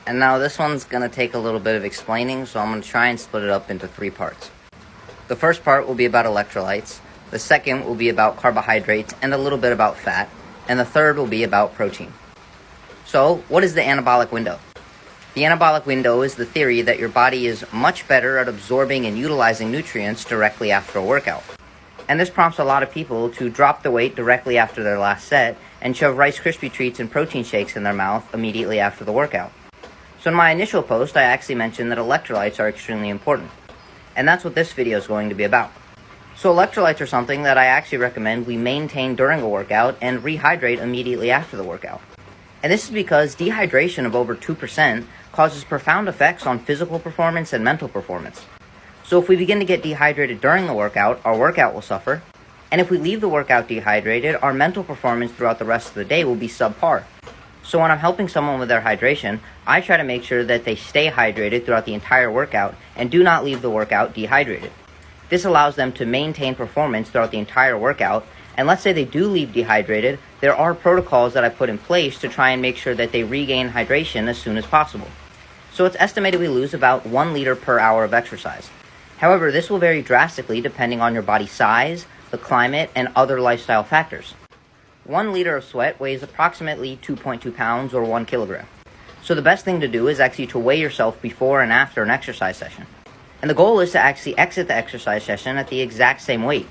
And now this one's going to take a little bit of explaining, so I'm going to try and split it up into 3 parts. The first part will be about electrolytes, the second will be about carbohydrates and a little bit about fat, and the third will be about protein. So, what is the anabolic window? The anabolic window is the theory that your body is much better at absorbing and utilizing nutrients directly after a workout. And this prompts a lot of people to drop the weight directly after their last set and shove Rice Krispie treats and protein shakes in their mouth immediately after the workout. So in my initial post, I actually mentioned that electrolytes are extremely important. And that's what this video is going to be about. So electrolytes are something that I actually recommend we maintain during a workout and rehydrate immediately after the workout. And this is because dehydration of over 2% causes profound effects on physical performance and mental performance. So if we begin to get dehydrated during the workout, our workout will suffer. And if we leave the workout dehydrated, our mental performance throughout the rest of the day will be subpar. So when I'm helping someone with their hydration, I try to make sure that they stay hydrated throughout the entire workout and do not leave the workout dehydrated. This allows them to maintain performance throughout the entire workout, and let's say they do leave dehydrated, there are protocols that I put in place to try and make sure that they regain hydration as soon as possible. So it's estimated we lose about 1 liter per hour of exercise. However, this will vary drastically depending on your body size, the climate, and other lifestyle factors. 1 liter of sweat weighs approximately 2.2 pounds or 1 kilogram. So the best thing to do is actually to weigh yourself before and after an exercise session. And the goal is to actually exit the exercise session at the exact same weight.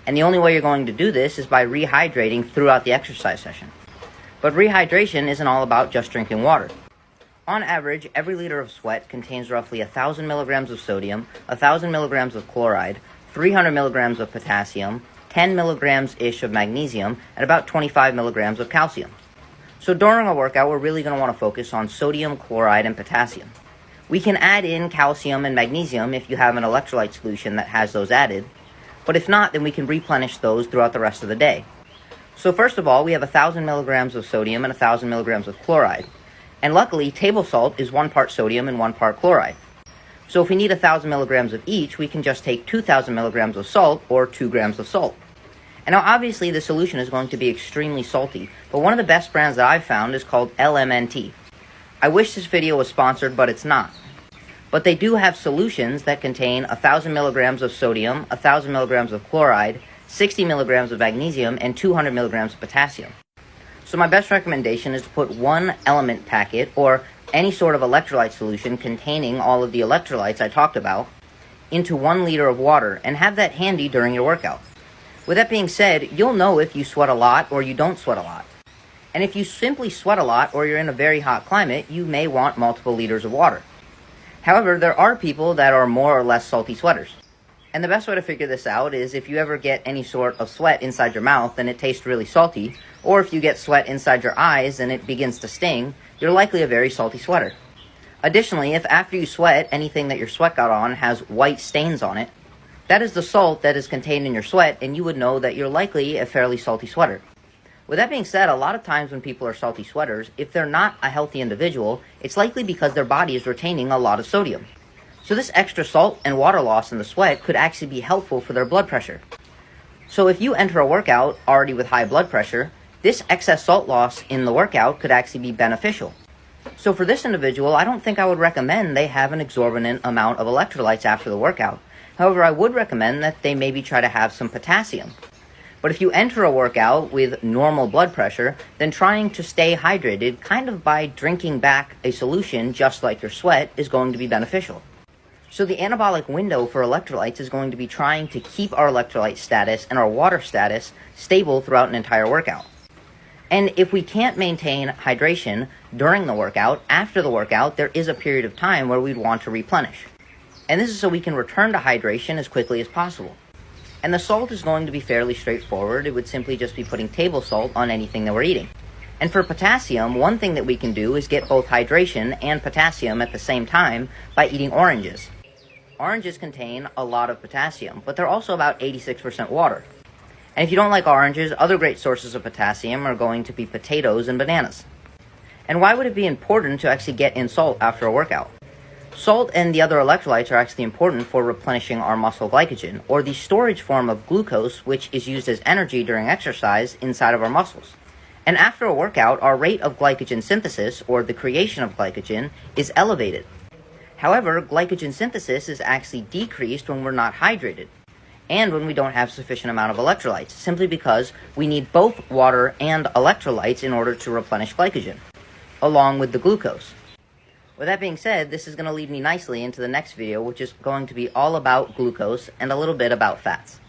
And the only way you're going to do this is by rehydrating throughout the exercise session. But rehydration isn't all about just drinking water. On average, every liter of sweat contains roughly 1,000 milligrams of sodium, 1,000 milligrams of chloride, 300 milligrams of potassium, 10 milligrams-ish of magnesium, and about 25 milligrams of calcium. So during a workout, we're really going to want to focus on sodium, chloride, and potassium. We can add in calcium and magnesium if you have an electrolyte solution that has those added, but if not, then we can replenish those throughout the rest of the day. So first of all, we have 1,000 milligrams of sodium and 1,000 milligrams of chloride. And luckily, table salt is 1 part sodium and 1 part chloride. So if we need 1,000 milligrams of each, we can just take 2,000 milligrams of salt or 2 grams of salt. And now obviously the solution is going to be extremely salty, but one of the best brands that I've found is called LMNT. I wish this video was sponsored, but it's not. But they do have solutions that contain 1,000 milligrams of sodium, 1,000 milligrams of chloride, 60 milligrams of magnesium, and 200 milligrams of potassium. So my best recommendation is to put 1 element packet or any sort of electrolyte solution containing all of the electrolytes I talked about into 1 liter of water and have that handy during your workout. With that being said, you'll know if you sweat a lot or you don't sweat a lot. And if you simply sweat a lot or you're in a very hot climate, you may want multiple liters of water. However, there are people that are more or less salty sweaters. And the best way to figure this out is if you ever get any sort of sweat inside your mouth and it tastes really salty, or if you get sweat inside your eyes and it begins to sting, you're likely a very salty sweater. Additionally, if after you sweat, anything that your sweat got on has white stains on it, that is the salt that is contained in your sweat, and you would know that you're likely a fairly salty sweater. With that being said, a lot of times when people are salty sweaters, if they're not a healthy individual, it's likely because their body is retaining a lot of sodium. So this extra salt and water loss in the sweat could actually be helpful for their blood pressure. So if you enter a workout already with high blood pressure, this excess salt loss in the workout could actually be beneficial. So for this individual, I don't think I would recommend they have an exorbitant amount of electrolytes after the workout. However, I would recommend that they maybe try to have some potassium. But if you enter a workout with normal blood pressure, then trying to stay hydrated kind of by drinking back a solution just like your sweat is going to be beneficial. So the anabolic window for electrolytes is going to be trying to keep our electrolyte status and our water status stable throughout an entire workout. And if we can't maintain hydration during the workout, after the workout, there is a period of time where we'd want to replenish. And this is so we can return to hydration as quickly as possible. And the salt is going to be fairly straightforward. It would simply just be putting table salt on anything that we're eating. And for potassium, one thing that we can do is get both hydration and potassium at the same time by eating oranges. Oranges contain a lot of potassium, but they're also about 86% water. And if you don't like oranges, other great sources of potassium are going to be potatoes and bananas. And why would it be important to actually get in salt after a workout? Salt and the other electrolytes are actually important for replenishing our muscle glycogen, or the storage form of glucose, which is used as energy during exercise inside of our muscles. And after a workout, our rate of glycogen synthesis, or the creation of glycogen, is elevated. However, glycogen synthesis is actually decreased when we're not hydrated, and when we don't have sufficient amount of electrolytes, simply because we need both water and electrolytes in order to replenish glycogen, along with the glucose. With that being said, this is going to lead me nicely into the next video, which is going to be all about glucose and a little bit about fats.